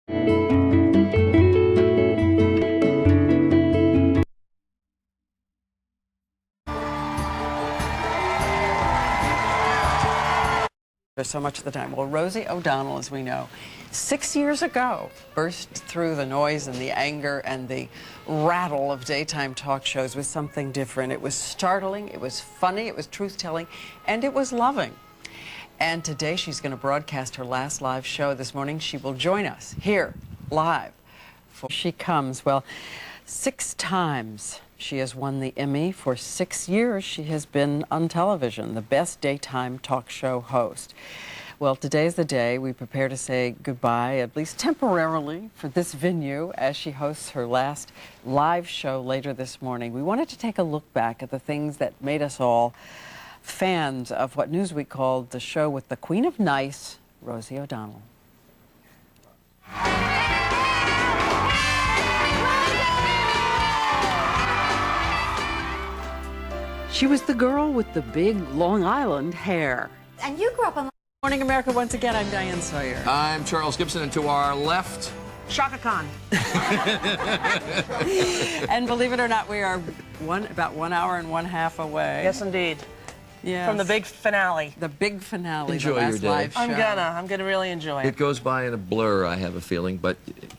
So much of the time. Well, Rosie O'Donnell, as we know, 6 years ago, burst through the noise and the anger and the rattle of daytime talk shows with something different. It was startling, it was funny, it was truth-telling, and it was loving. And today she's going to broadcast her last live show this morning. She will join us here, live. She comes, well, 6 times. She has won the Emmy. For 6 years, she has been on television, the best daytime talk show host. Well, today's the day we prepare to say goodbye, at least temporarily, for this venue as she hosts her last live show later this morning. We wanted to take a look back at the things that made us all fans of what Newsweek called the show with the Queen of Nice, Rosie O'Donnell. She was the girl with the big Long Island hair. And you grew up on... Morning, America. Once again, I'm Diane Sawyer. I'm Charles Gibson, and to our left... Shaka Khan. And believe it or not, we are about 1 hour and 1/2 away. Yes, indeed. Yes. From the big finale. The big finale, Enjoy the last your day. live show. I'm gonna really enjoy it. It goes by in a blur, I have a feeling, but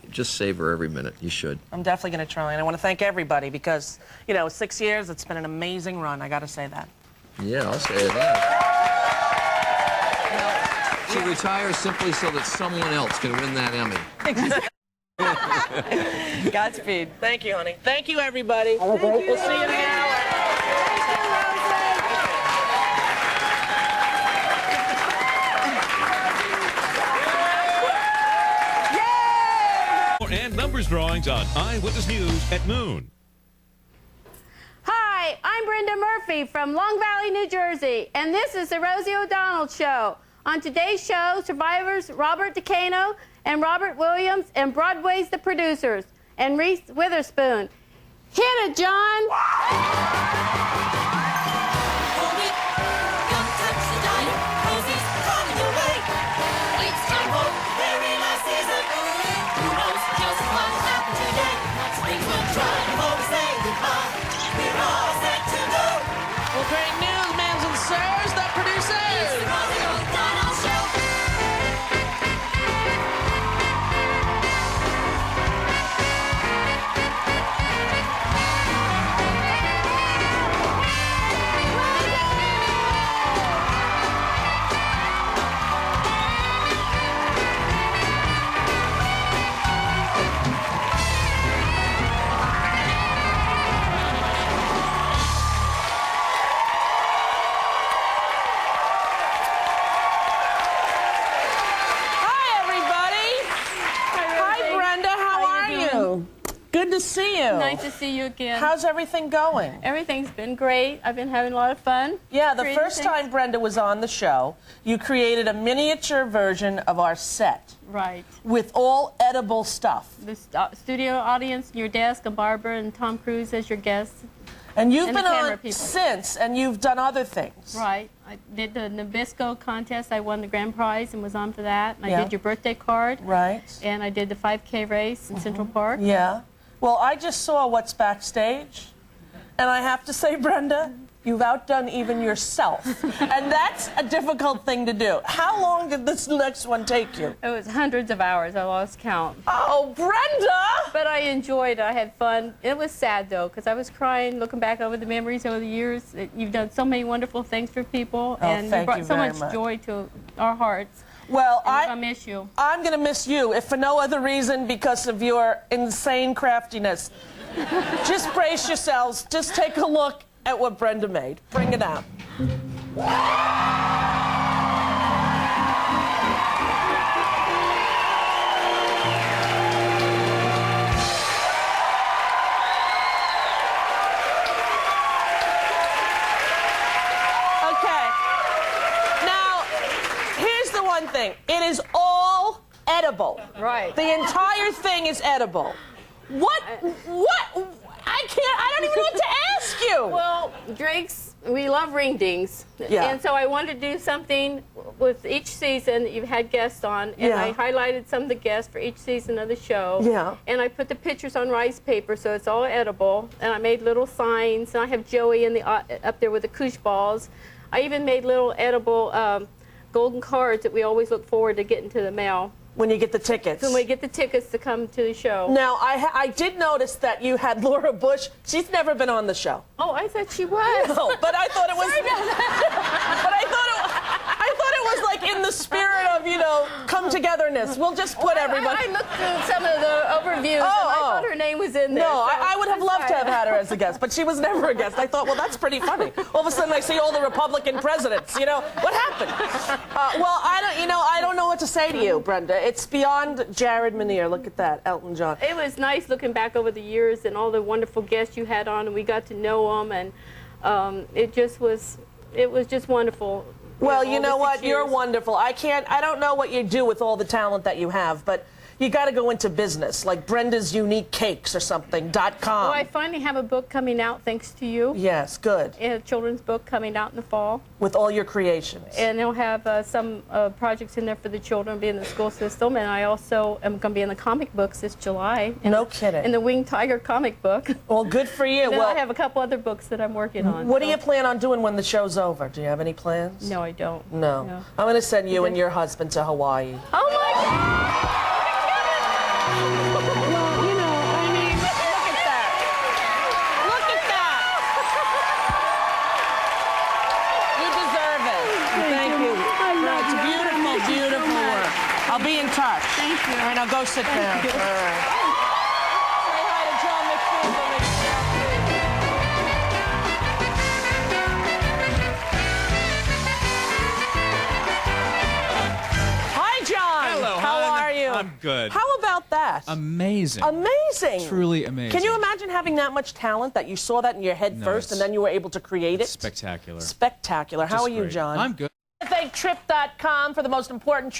just savor every minute. You should. I'm definitely gonna try, and I want to thank everybody because, you know, 6 years, it's been an amazing run. I gotta say that. Yeah, I'll say that. She retires simply so that someone else can win that Emmy. Godspeed. Thank you, honey. Thank you, everybody. We'll see you in an hour. And numbers drawings on Eyewitness News at noon. Hi, I'm Brenda Murphy from Long Valley, New Jersey, and this is the Rosie O'Donnell Show. On today's show, survivors Robert DeCano and Robert Williams and Broadway's The Producers and Reese Witherspoon. Hit it, John! Well, great news, ma'ams and sirs, The Producers. It's the Rosie O'Donnell Show. Good to see you. Nice to see you again. How's everything going? Everything's been great. I've been having a lot of fun. Yeah, the first time Brenda was on the show, you created a miniature version of our set. Right. With all edible stuff. The studio audience, your desk, and Barbara and Tom Cruise as your guests. And you've And been the camera on people. since, and you've done other things. Right. I did the Nabisco contest. I won the grand prize and was on for that. And Yeah. I did your birthday card. Right. And I did the 5K race in Central Park. Yeah. Well, I just saw what's backstage, and I have to say, Brenda, you've outdone even yourself. And that's a difficult thing to do. How long did this next one take you? It was hundreds of hours. I lost count. Oh, Brenda! But I enjoyed it. I had fun. It was sad, though, because I was crying, looking back over the memories over the years. You've done so many wonderful things for people, and you thank brought you so very much much. joy to our hearts. Well, I miss you. I'm going to miss you, if for no other reason because of your insane craftiness. Just brace yourselves. Just take a look at what Brenda made. Bring it out. Thing. It is all edible. Right. The entire thing is edible. What? I don't even know what to ask you. Well, Drake's we love ring dings. Yeah. And so I wanted to do something with each season that you've had guests on. And Yeah. I highlighted some of the guests for each season of the show. Yeah. And I put the pictures on rice paper so it's all edible. And I made little signs. And I have Joey in the up there with the koosh balls. I even made little edible golden cards that we always look forward to getting to the mail. When you get the tickets. When we get the tickets to come to the show. Now, I did notice that you had Laura Bush. She's never been on the show. Oh, I thought she was. No, but I thought it was. But I thought it was like in the spirit of, you know, come togetherness. We'll just put everybody. I looked through some of the overviews and I thought her name was in there. No, so I would have loved to have had her as a guest, but she was never a guest. I thought, well, that's pretty funny. All of a sudden, I see all the Republican presidents. You know, what happened? Well, I don't know what to say to you, Brenda. It's beyond Jared Manier. Look at that, Elton John. It was nice looking back over the years and all the wonderful guests you had on, and we got to know them, and it was just wonderful. Well, you all know the what? 6 You're years. wonderful. I don't know what you do with all the talent that you have, but you got to go into business, like Brenda's Unique Cakes or something, .com. Well, I finally have a book coming out thanks to you. Yes, good. A children's book coming out in the fall. With all your creations. And they'll have some projects in there for the children, be in the school system. And I also am going to be in the comic books this July. No kidding. In the Winged Tiger comic book. Well, good for you. Then Well, I have a couple other books that I'm working on. what do you plan on doing when the show's over? Do you have any plans? No, I don't. No. I'm going to send you and your husband to Hawaii. Oh my God! Well, you know, I mean, look at that. Look at that. You deserve it. Thank you. It's beautiful, beautiful work. I'll be in touch. Thank you. All right, now go sit down. you. All right. Say hi to John McPhee for me. Hi, John. Hello, How hon. are you? I'm good. How about that? Amazing. Amazing. Truly amazing. Can you imagine having that much talent that you saw that in your head No, first and it's then you were able to create it? Spectacular. Spectacular. How Just are you, great. John? I'm good. Thank Trip.com for the most important